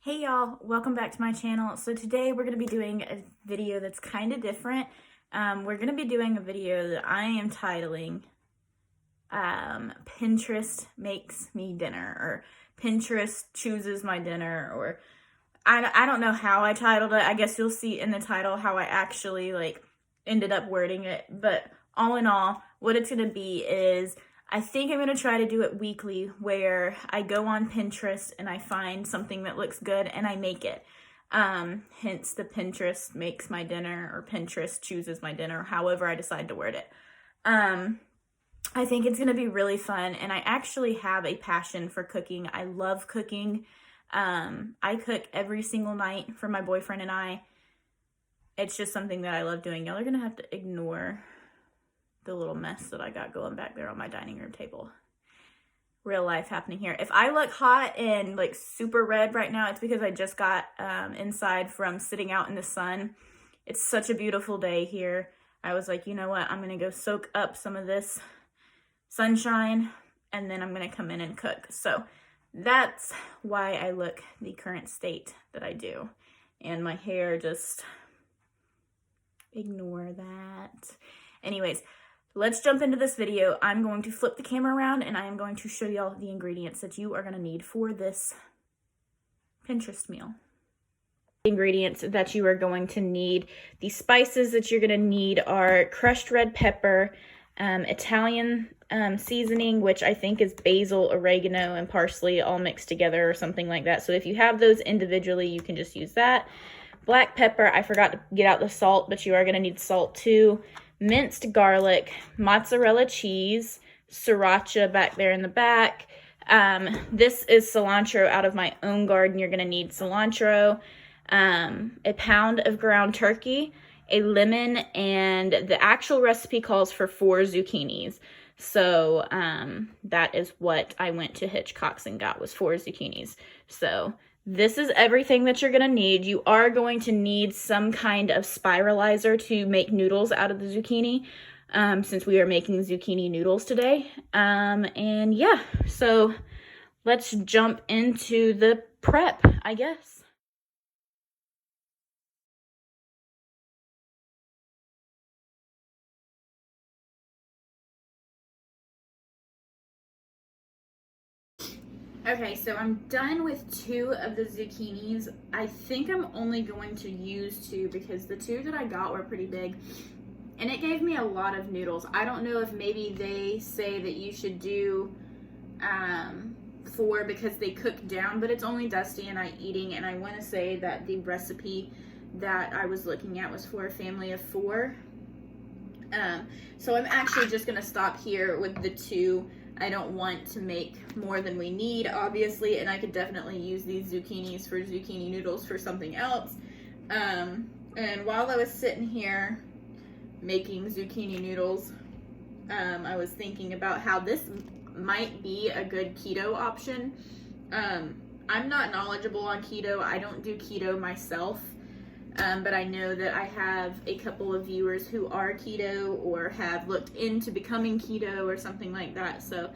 Hey y'all, welcome back to my channel. So today we're going to be doing a video that's kind of different. We're going to be doing a video that I am titling Pinterest Makes Me Dinner, or Pinterest Chooses My Dinner, or I don't know how I titled it. I guess you'll see in the title how I actually ended up wording it. But all in all, what it's going to be is I think I'm going to try to do it weekly, where I go on Pinterest and I find something that looks good and I make it. Hence the Pinterest makes my dinner, or Pinterest chooses my dinner, however I decide to word it. I think it's going to be really fun, and I actually have a passion for cooking. I love cooking. I cook every single night for my boyfriend and I. It's just something that I love doing. Y'all are going to have to ignore the little mess that I got going back there on my dining room table. Real life happening here. If I look hot and super red right now, it's because I just got inside from sitting out in the sun. It's such a beautiful day here. I was like, you know what? I'm going to go soak up some of this sunshine, and then I'm going to come in and cook. So that's why I look the current state that I do. And my hair, just ignore that. Anyways, let's jump into this video. I'm going to flip the camera around and I am going to show y'all the ingredients that you are going to need for this Pinterest meal. Ingredients that you are going to need. The spices that you're going to need are crushed red pepper, Italian seasoning, which I think is basil, oregano, and parsley all mixed together or something like that. So if you have those individually, you can just use that. Black pepper, I forgot to get out the salt, but you are going to need salt too. Minced garlic, mozzarella cheese, sriracha back there in the back. This is cilantro out of my own garden. You're going to need cilantro, a pound of ground turkey, a lemon, and the actual recipe calls for 4 zucchinis. So that is what I went to Hitchcock's and got, was 4 zucchinis. So this is everything that you're going to need. You are going to need some kind of spiralizer to make noodles out of the zucchini, since we are making zucchini noodles today. And yeah, so let's jump into the prep, I guess. Okay, so I'm done with 2 of the zucchinis. I think I'm only going to use 2 because the 2 that I got were pretty big. And it gave me a lot of noodles. I don't know if maybe they say that you should do 4 because they cook down, but it's only Dusty and I eating. And I want to say that the recipe that I was looking at was for a family of 4. So I'm actually just going to stop here with the 2. I don't want to make more than we need, obviously, and I could definitely use these zucchinis for zucchini noodles for something else. And while I was sitting here making zucchini noodles, I was thinking about how this might be a good keto option. I'm not knowledgeable on keto. I don't do keto myself. But I know that I have a couple of viewers who are keto or have looked into becoming keto or something like that. So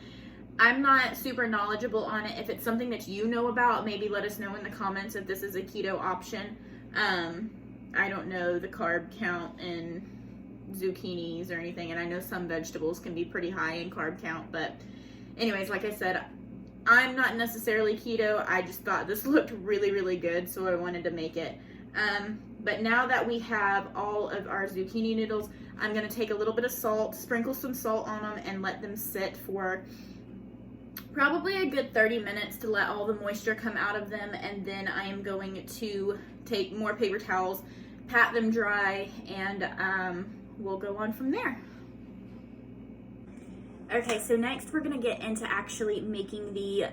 I'm not super knowledgeable on it. If it's something that you know about, maybe let us know in the comments if this is a keto option. I don't know the carb count in zucchinis or anything, and I know some vegetables can be pretty high in carb count. But anyways, like I said, I'm not necessarily keto. I just thought this looked really, really good, so I wanted to make it. But now that we have all of our zucchini noodles, I'm going to take a little bit of salt, sprinkle some salt on them, and let them sit for probably a good 30 minutes to let all the moisture come out of them. And then I am going to take more paper towels, pat them dry, and we'll go on from there. Okay, so next we're going to get into actually making the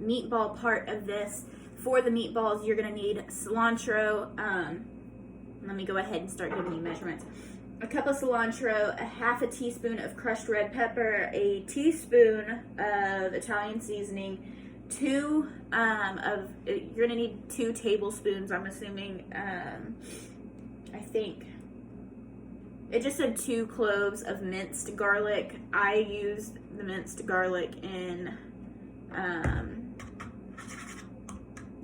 meatball part of this. For the meatballs, you're going to need cilantro. Let me go ahead and start giving you measurements. A cup of cilantro, a half a teaspoon of crushed red pepper, a teaspoon of Italian seasoning, you're going to need 2 tablespoons, I'm assuming. I think it just said 2 cloves of minced garlic. I used the minced garlic in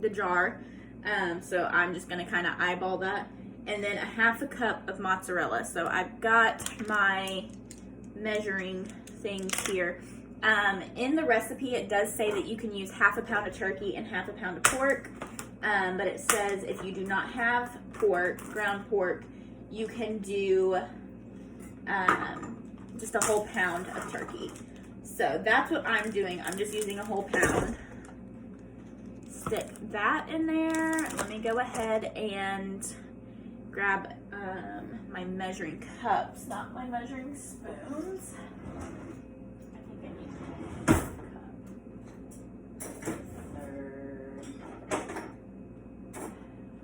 the jar. So I'm just gonna kind of eyeball that. And then a half a cup of mozzarella. So I've got my measuring things here. In the recipe, it does say that you can use half a pound of turkey and half a pound of pork. But it says if you do not have pork, ground pork, you can do just a whole pound of turkey. So that's what I'm doing. I'm just using a whole pound. Stick that in there. Let me go ahead and grab my measuring cups, not my measuring spoons. I think I need a cup.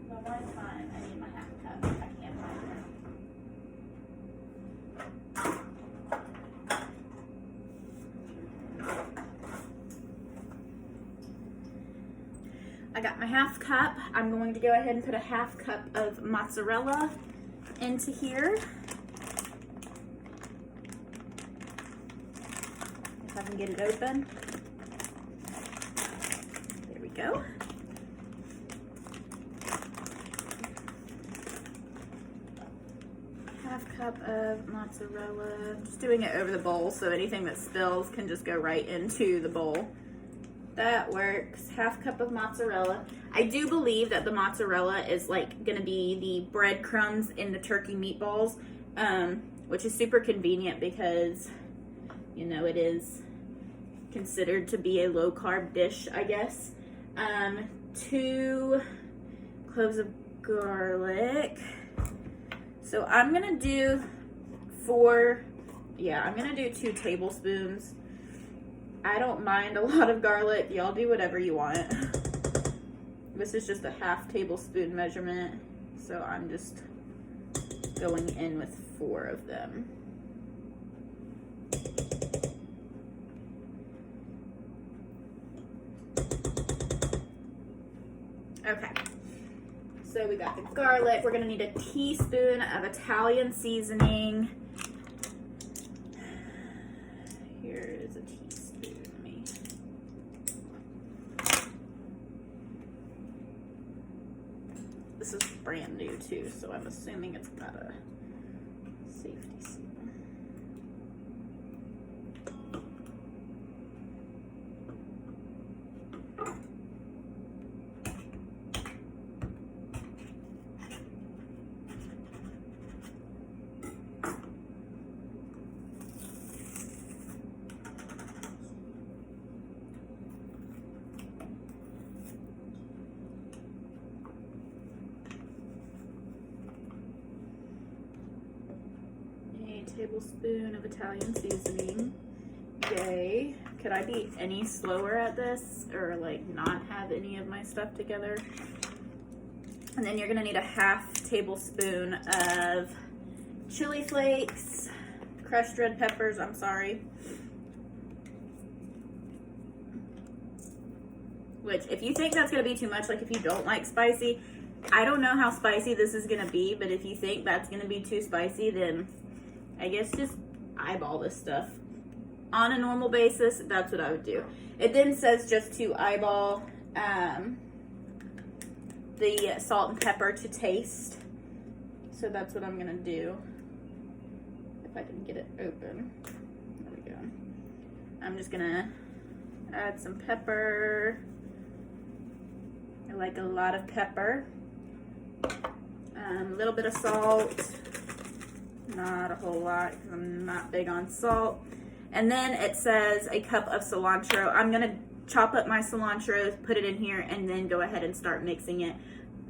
The one time I need my half cup. I can't find it. I got my half cup. I'm going to go ahead and put a half cup of mozzarella into here. If I can get it open. There we go. Half cup of mozzarella. Just doing it over the bowl so anything that spills can just go right into the bowl. That works. Half cup of mozzarella. I do believe that the mozzarella is like gonna be the breadcrumbs in the turkey meatballs, which is super convenient because, you know, it is considered to be a low carb dish, I guess. 2 cloves of garlic. So I'm gonna do I'm gonna do 2 tablespoons. I don't mind a lot of garlic. Y'all do whatever you want. This is just a half tablespoon measurement, so I'm just going in with 4 of them. Okay, so we got the garlic. We're gonna need a teaspoon of Italian seasoning. Here is a teaspoon. This is brand new too, so I'm assuming it's got a safety seal. Tablespoon of Italian seasoning. Yay. Could I be any slower at this or like not have any of my stuff together? And then you're gonna need a half tablespoon of chili flakes, crushed red peppers, I'm sorry. Which if you think that's gonna be too much, like if you don't like spicy, I don't know how spicy this is gonna be, but if you think that's gonna be too spicy, then I guess just eyeball this stuff. On a normal basis, that's what I would do. It then says just to eyeball the salt and pepper to taste. So that's what I'm gonna do. If I can get it open. There we go. I'm just gonna add some pepper. I like a lot of pepper. A little bit of salt. Not a whole lot because I'm not big on salt. And then it says a cup of cilantro. I'm gonna chop up my cilantro, put it in here, and then go ahead and start mixing it.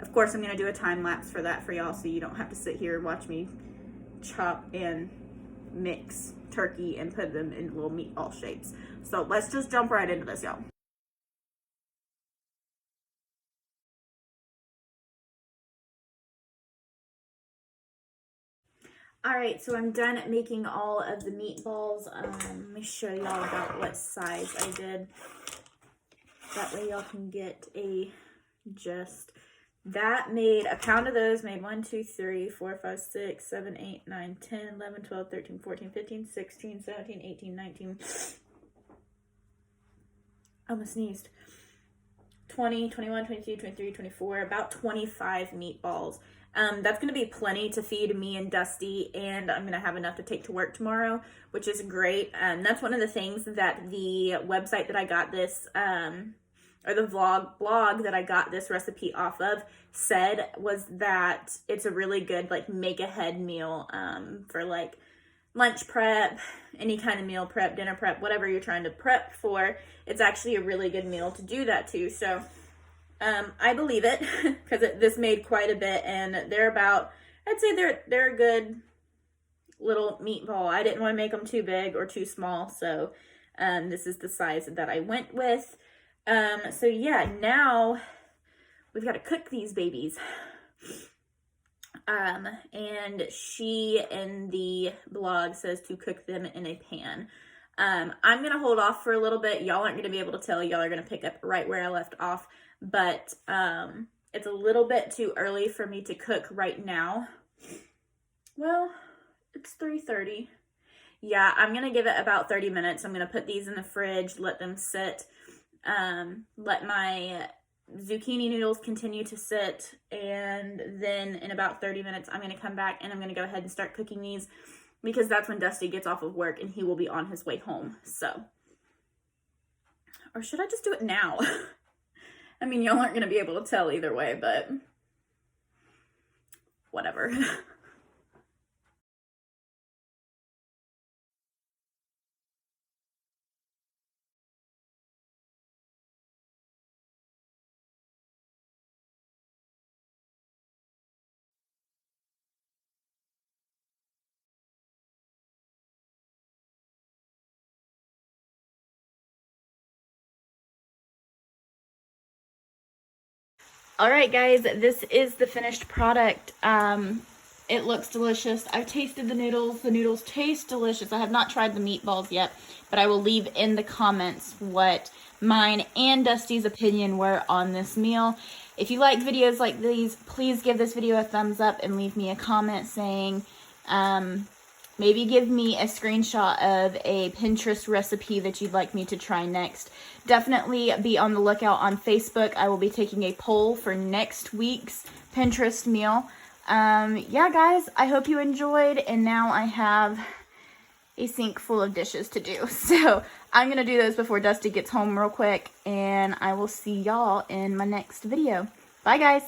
Of course, I'm gonna do a time lapse for that for y'all, so you don't have to sit here and watch me chop and mix turkey and put them in little meatball shapes. So let's just jump right into this, y'all. All right, so I'm done making all of the meatballs. Let me show y'all about what size I did. That way y'all can get a gist. That made, a pound of those made 1, 2, 3, 4, 5, 6, 7, 8, 9, 10, 11, 12, 13, 14, 15, 16, 17, 18, 19. Almost sneezed. 20, 21, 22, 23, 24, about 25 meatballs. That's going to be plenty to feed me and Dusty, and I'm going to have enough to take to work tomorrow, which is great. That's one of the things that the website that I got this, or the blog that I got this recipe off of said, was that it's a really good, like, make-ahead meal for, like, lunch prep, any kind of meal prep, dinner prep, whatever you're trying to prep for. It's actually a really good meal to do that to. So I believe it, because this made quite a bit, and they're about, I'd say they're a good little meatball. I didn't want to make them too big or too small, so this is the size that I went with. So yeah, now we've got to cook these babies. And she in the blog says to cook them in a pan. I'm going to hold off for a little bit. Y'all aren't going to be able to tell. Y'all are going to pick up right where I left off. But it's a little bit too early for me to cook right now. Well, it's 3:30. Yeah, I'm going to give it about 30 minutes. I'm going to put these in the fridge, let them sit, let my zucchini noodles continue to sit, and then in about 30 minutes, I'm going to come back and I'm going to go ahead and start cooking these, because that's when Dusty gets off of work and he will be on his way home. So, or should I just do it now? I mean, y'all aren't going to be able to tell either way, but whatever. All right, guys, this is the finished product. It looks delicious. I've tasted the noodles. The noodles taste delicious. I have not tried the meatballs yet, but I will leave in the comments what mine and Dusty's opinion were on this meal. If you like videos like these, please give this video a thumbs up and leave me a comment saying, maybe give me a screenshot of a Pinterest recipe that you'd like me to try next. Definitely be on the lookout on Facebook. I will be taking a poll for next week's Pinterest meal. Yeah, guys, I hope you enjoyed, and now I have a sink full of dishes to do. So I'm going to do those before Dusty gets home real quick, and I will see y'all in my next video. Bye, guys.